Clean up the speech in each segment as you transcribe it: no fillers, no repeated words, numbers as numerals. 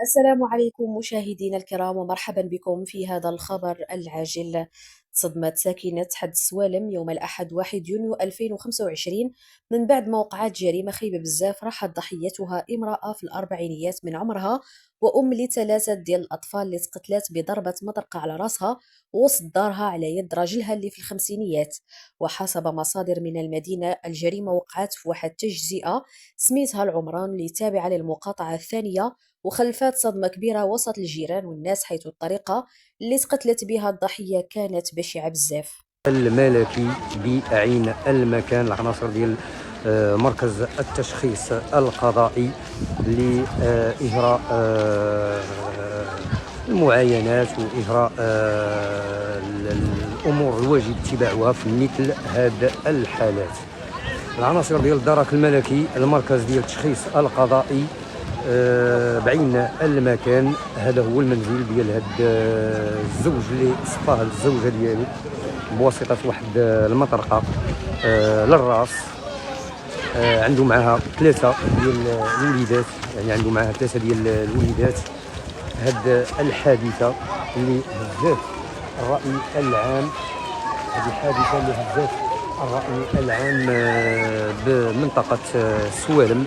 السلام عليكم مشاهدينا الكرام ومرحبا بكم في هذا الخبر العاجل. صدمت ساكنة حد السوالم يوم الأحد 1 يونيو 2025 من بعد ما وقعت جريمة خيبة بزاف راحت ضحيتها امرأة في الأربعينيات من عمرها وأم لثلاثة ديال الأطفال اللي تقتلت بضربة مطرقة على راسها وسط دارها على يد راجلها اللي في الخمسينيات. وحسب مصادر من المدينة الجريمة وقعت في واحد تجزئة سميتها العمران اللي تابعة للمقاطعة الثانية، وخلفات صدمة كبيرة وسط الجيران والناس حيث الطريقة اللي تقتلت بها الضحية كانت بشعة بزاف. الملكي بعين المكان العناصر ديال مركز التشخيص القضائي لإجراء المعاينات وإجراء الأمور الواجب اتباعها في مثل هذه الحالات. العناصر ديال الدرك الملكي المركز ديال التشخيص القضائي بعين المكان. هذا هو المنزل ديال هذا الزوج اللي صفاه الزوجه ديالو بواسطه واحد المطرقه للراس. عنده معها ثلاثه ديال الوليدات، يعني عنده معها ثلاثه ديال الوليدات. هذه الحادثه اللي هزات الراي العام، هذه الحادثه اللي هزات الراي العام بمنطقه سوالم،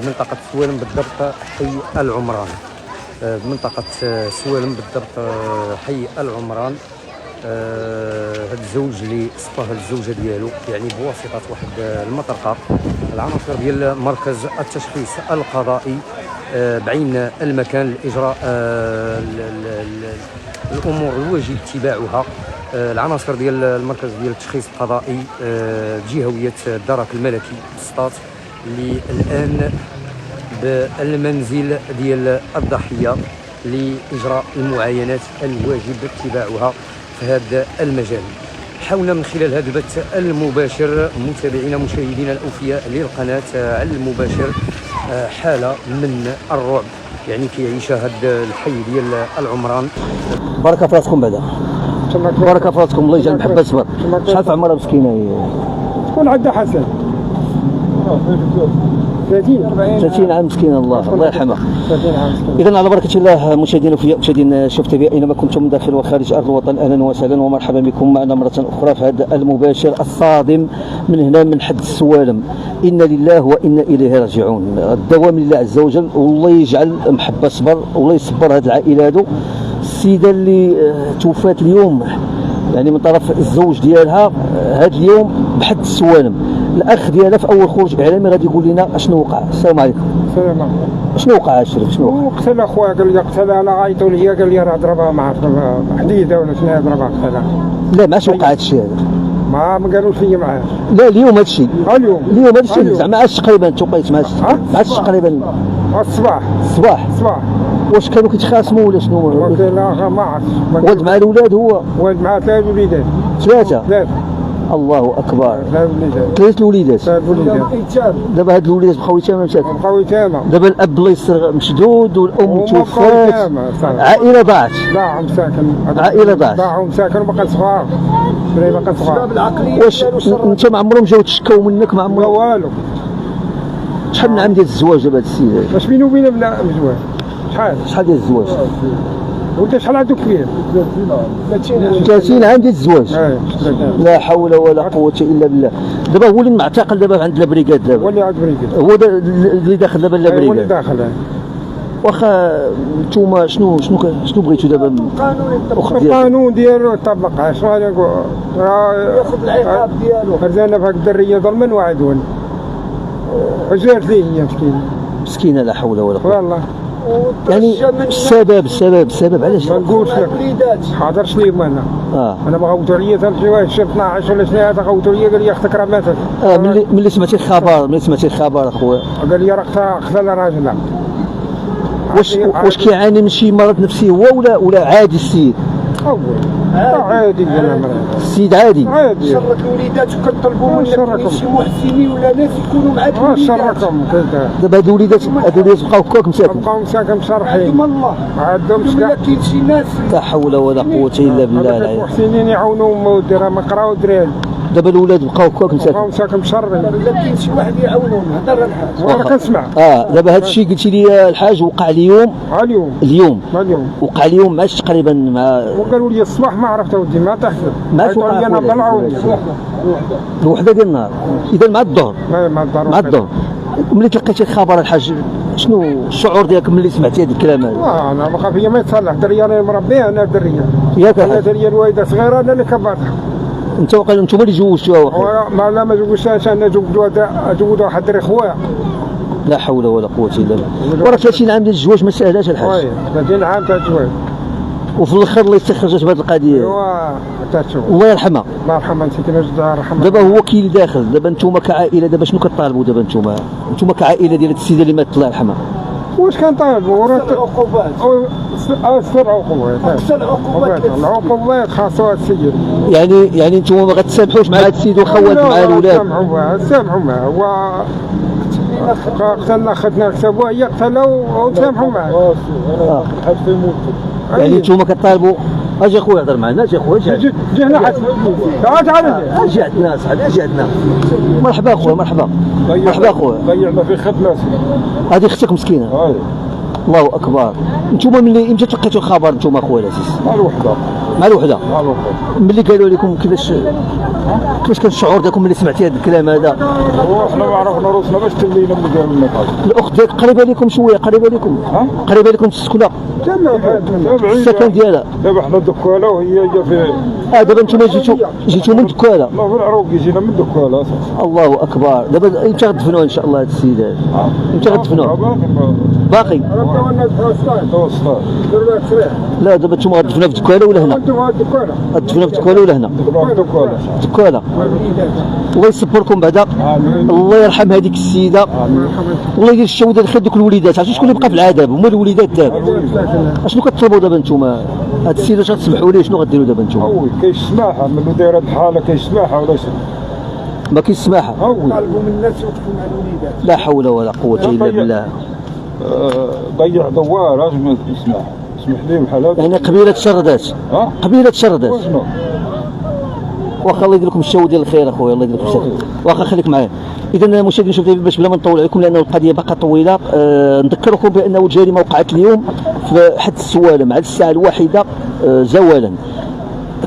بمنطقة سوالم بالضبط حي العمران، بمنطقة سوالم بالضبط حي العمران. هذا الزوج اللي صفاه الزوجة ديالو يعني بواسطة واحد المطرقة. العناصر ديال مركز التشخيص القضائي بعين المكان لإجراء الأمور الواجب اتباعها. العناصر ديال المركز ديال التشخيص القضائي جهوية الدرك الملكي بالسطات اللي الآن بالمنزل ديال الضحية لإجراء المعاينات الواجب اتباعها في هذا المجال. حاولنا من خلال هذا البث المباشر متابعينا مشاهدينا الأوفياء للقناة على المباشر حالة من الرعب يعني كيعيشها هذا الحي ديال العمران. بارك في راسكم بعدا، بارك في راسكم، الله يجعل محبة صبر. شحال في عمرها مسكينة؟ شكون عندها حسن؟ 30 عام مسكينه، الله يرحمها. 30 عام مسكينه. اذا على بركه الله مشاهدينا وفي مشاهدين شوف تي في اينما كنتم من داخل وخارج ارض الوطن، اهلا وسهلا ومرحبا بكم معنا مره اخرى في هذا المباشر الصادم من هنا من حد السوالم. انا لله وانا اليه راجعون. الدوام لله عز وجل، والله يجعل محبه صبر والله يصبر هذه العائله هذو. السيده اللي توفات اليوم يعني من طرف الزوج ديالها هذا اليوم بحد السوالم. الاخ ديالها في اول خروج اعلامي غادي يقول لنا اشنو وقع. السلام عليكم. السلام عليكم. شنو وقع الشريف؟ شنو وقع؟ قتل اخويا، قال لي قتل، انا عيطوا لي قال لي راه ضربها مع حديده ولا شنو ضربها قتلها. لا ما عادش وقع هذا الشيء هذا. ما قالوش لي معاه. لا اليوم هذا الشيء. اليوم هذا الشيء اليوم. زعما عادش تقريبا توقيت ما عادش تقريبا الصباح. الصباح. واش كانوا كيتخاصموا ولا شنو؟ لا ما عرفتش. ولد مع الاولاد هو؟ ولد مع ثلاث وليدات. ثلاثه. الله اكبر. ثلاث الوليدات. دابا هاد الوليدات بقاو يتامى مساكن. بقاو يتامى. دابا الاب الله يستر مشدود والام توفات. عائله ضاعت. ضاعوا مساكن. عائله ضاعت. ضاعوا مساكن وبقى صغار. باقي صغار. واش انت ما عمرهم جاو تشكاو منك؟ ما عمرهم والو. شحال من عام ديال الزواج دابا هاد السيد؟ واش بينه وبين بلا مزواج؟ شحال ديال الزواج؟ وانت شحال عندك كبير؟ 30 عام ديال الزواج. لا حول ولا قوة الا بالله. دابا هو اللي معتقل دابا عند البريكاد. دابا هو اللي عند البريكاد، هو اللي داخل دابا البريكاد. هو اللي داخل. واخا نتوما شنو بغيتوا دابا؟ القانون ديالو يطبق. شنو غادي نقول؟ ياخذ العقاب ديالو. خرجنا في هذه الدريه ظلما وعدوا. اجرت ليه هي مسكينه لا حول ولا قوة. والله. يعني السبب علاش؟ ما نقولش لك. حاضرش ليهم انا. انا ما غوتوا لي حتى شي 12 ولا شنو هذا غوتوا لي، قال لي اختك راه ماتت. ملي سمعتي الخبر اخويا قال لي راه قتل راجلها. واش كيعاني من شي مرض نفسي هو ولا عادي السيد؟ عادي السيد عادي. شرك الوليدات وكنطلبوا منك شي محسنين ولا ناس يكونوا مع الوليدات. شركهم دابا هاد الوليدات بقاو هكاك مساكن. بقاو مساكن مشرحين. الله ما عندهمش كاع. كاين شي ناس لا حول ولا قوة الا بالله العلي. محسنين يعاونوا امه وديرها ما قراو دراري. دابا الاولاد بقاو هكاك مساكن. بقاو مساكن مشرين. لا كاين شي واحد يعاونهم هضر الحاج. وانا كنسمع. دابا هذا الشيء قلتي لي الحاج وقع اليوم. اليوم وقع اليوم مع تقريبا مع. وقالوا لي الصباح ما عرفت اودي ما تحسب. ما توقع لي انا طلعوا الوحده ديال النهار. اذا مع الظهر. مع الظهر. ملي تلقيتي الخبر الحاج شنو الشعور ديالك ملي سمعتي هذا الكلام هذا؟ انا بقى فيا ما يتصلح، دريه انا مربيه، انا دريه ياك انا دريه الوالده صغيره انا اللي كبرتها. انتم اللي جوجتوها؟ ما جوجتهاش، انا جوجت واحد الدري خويا. لا حول ولا قوه الا بالله. وراه 30 عام ديال الزواج ما سهلاش الحاج. 30 عام تاع الزواج. وفي الاخر الله يستخرجت بهذه القضيه. ايوا تشوف الله يرحمها. الله يرحمها نسيتنا الله يرحمها. دابا هو كاين داخل، دابا نتوما كعائله دابا شنو كطالبوا دابا نتوما كعائله ديال السيده اللي مات الله يرحمها؟ واش كنطالبوا؟ العقوبات. اكثر عقوبات. العقوبات خاصها السيد. يعني نتوما ما غتسامحوش مع هذا السيد وخوات مع الاولاد؟ سامحوا معاه هو قتلنا اختنا كسبوها هي قتلها وسامحوا معاه. يعني نتوما كطالبوا. اجي اخويا هضر معنا، اجي اخويا جي هنا حسن تعال اجي عندنا صاحبي، اجي عندنا. مرحبا اخويا مرحبا اخويا. ضيعنا في خدمه هذه اختك مسكينه. الله اكبر. نتوما ملي امتى تلقيتوا الخبر نتوما اخويا العزيز؟ مع الوحده ملي قالوا لكم كيفاش كان الشعور ديالكم ملي سمعتي هذا الكلام هذا؟ حنا ما عرفنا روسنا باش تولينا ملي قالوا لنا. الاخت ديالك قريبه لكم شويه؟ قريبه لكم في السكنه؟ السكن ديالها دابا حنا دكاله وهي جا في. دابا نتوما جيتوا من دكاله؟ لا في العروق جينا من دكاله. الله اكبر. دابا امتى غتدفنوه ان شاء الله هذا السيد هذا؟ امتى غتدفنوه؟ باقي؟ لا دابا نتوما غتدفنوه في دكاله ولا هنا؟ غتدفنوه في دكاله ولا هنا؟ دكاله. الله يصبركم بعدا. الله يرحم هذيك السيده. الله يدير الشهوده الخير دوك الوليدات. عرفتي شكون اللي بقى في العذاب؟ هما الوليدات دابا. اشنو كتطلبوا دابا نتوما؟ هاد السيد واش غتسمحوا ليه؟ شنو غديروا دابا نتوما؟ كيسمعها ملي داير هاد الحاله كيسمعها ولا شنو؟ ما كيسمعها. طالبوا من الناس يوقفوا مع الوليدات. لا حول ولا قوه الا بالله. ضيع دوار اش ما يسمعها. اسمح لي بحال هكا. يعني قبيله شردات. قبيله شردات. واخا الله يدير لكم الشو ديال الخير اخويا، الله يدير لكم الشو. واخا خليك معايا. اذا مشاهدينا شوف باش بلا ما نطول عليكم لان القضيه باقا طويله. نذكركم بانه الجريمه وقعت اليوم في حد السوالم على الساعه 1 زوالا.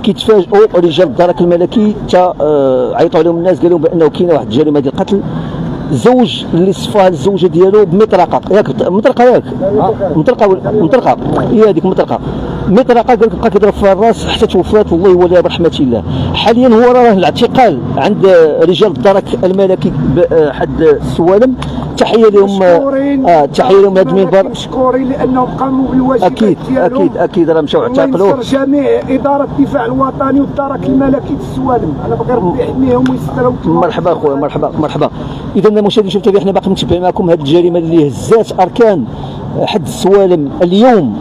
كيتفاجئوا رجال الدرك الملكي عيطوا عليهم الناس قالوا بانه كاينه واحد الجريمه ديال القتل. زوج اللي صفاها الزوجه ديالو بمطرقه. ياك مطرقه مطرقه هي هذيك مطرقه قال لك بقى كيضرب فيها الراس حتى توفات والله يوليها برحمه الله. حاليا هو راه الاعتقال عند رجال الدرك الملكي بحد السوالم. تحيه لهم. تحيه لهم هذا المنبر. مشكورين لانهم قاموا بالواجبات ديالهم. اكيد راه مشاو اعتقلوا. الله يستر جميع اداره الدفاع الوطني والدرك الملكي السوالم. انا بغي ربي يحميهم ويسترهم. مرحبا اخويا مرحبا. اذا المشاهدين شفتوا احنا باقي متبعين معكم هذه الجريمه اللي هزات اركان حد السوالم اليوم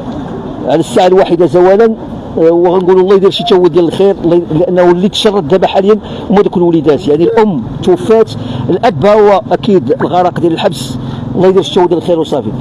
على الساعه 1 زوالا. وغنقولوا الله يدير شي تاويل ديال الخير لانه اللي تشرد دابا حاليا هما دوك الوليدات. يعني الام توفات، الاب هو اكيد الغرق ديال الحبس. الله يدير شي تاويل ديال الخير وصافي.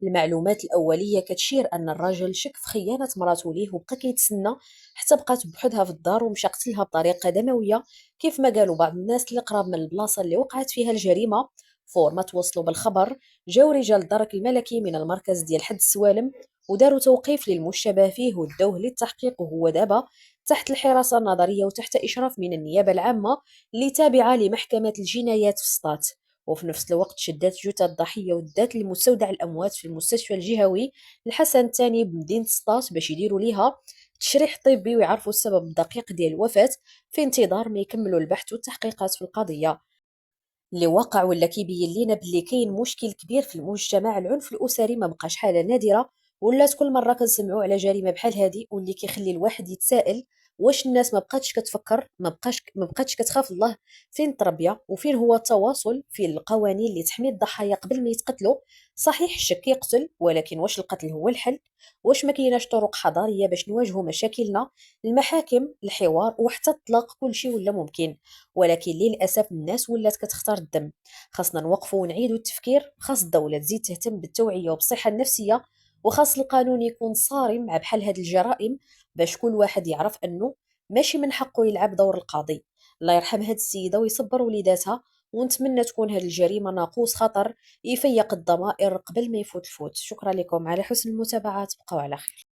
المعلومات الأولية كتشير أن الرجل شك في خيانة مراته ليه وبقى كيتسنى حتى بقات بوحدها في الدار ومشى قتلها بطريقة دموية كيف ما قالوا بعض الناس اللي قراب من البلاصة اللي وقعت فيها الجريمة. فور ما توصلوا بالخبر جاو رجال الدرك الملكي من المركز ديال حد السوالم وداروا توقيف للمشتبه فيه ودوه للتحقيق وهو دابا تحت الحراسة النظرية وتحت إشراف من النيابة العامة اللي تابعة لمحكمة الجنايات في سطات. وفي نفس الوقت شدات جثة الضحية ودات لمستودع الأموات في المستشفى الجهوي الحسن الثاني بمدينة سطات باش يديروا ليها تشريح طبي ويعرفوا السبب الدقيق ديال الوفاة في انتظار ما يكملوا البحث والتحقيقات في القضية. اللي واقع ولا كيبين لينا بلي كاين مشكل كبير في المجتمع. العنف الأسري ما بقاش حالة نادرة ولات كل مرة كنسمعوا على جريمة بحال هذه واللي كيخلي الواحد يتساءل واش الناس ما بقاتش كتفكر، ما بقاتش كتخاف الله؟ فين التربيه وفين هو التواصل في القوانين اللي تحمي الضحايا قبل ما يتقتلوا؟ صحيح الشك يقتل، ولكن واش القتل هو الحل؟ واش ما كايناش طرق حضاريه باش نواجهوا مشاكلنا؟ المحاكم، الحوار وحتى الطلاق كل شيء ولا ممكن، ولكن للاسف الناس ولات كتختار الدم. خاصنا نوقفوا ونعيدوا التفكير. خاص الدوله تزيد تهتم بالتوعيه وبالصحه النفسيه، وخاص القانون يكون صارم مع بحال هاد الجرائم باش كل واحد يعرف انه ماشي من حقه يلعب دور القاضي. الله يرحم هاد السيدة ويصبر وليداتها، ونتمنى تكون هاد الجريمة ناقوس خطر يفيق الضمائر قبل ما يفوت الفوت. شكرا لكم على حسن المتابعة، تبقوا على خير.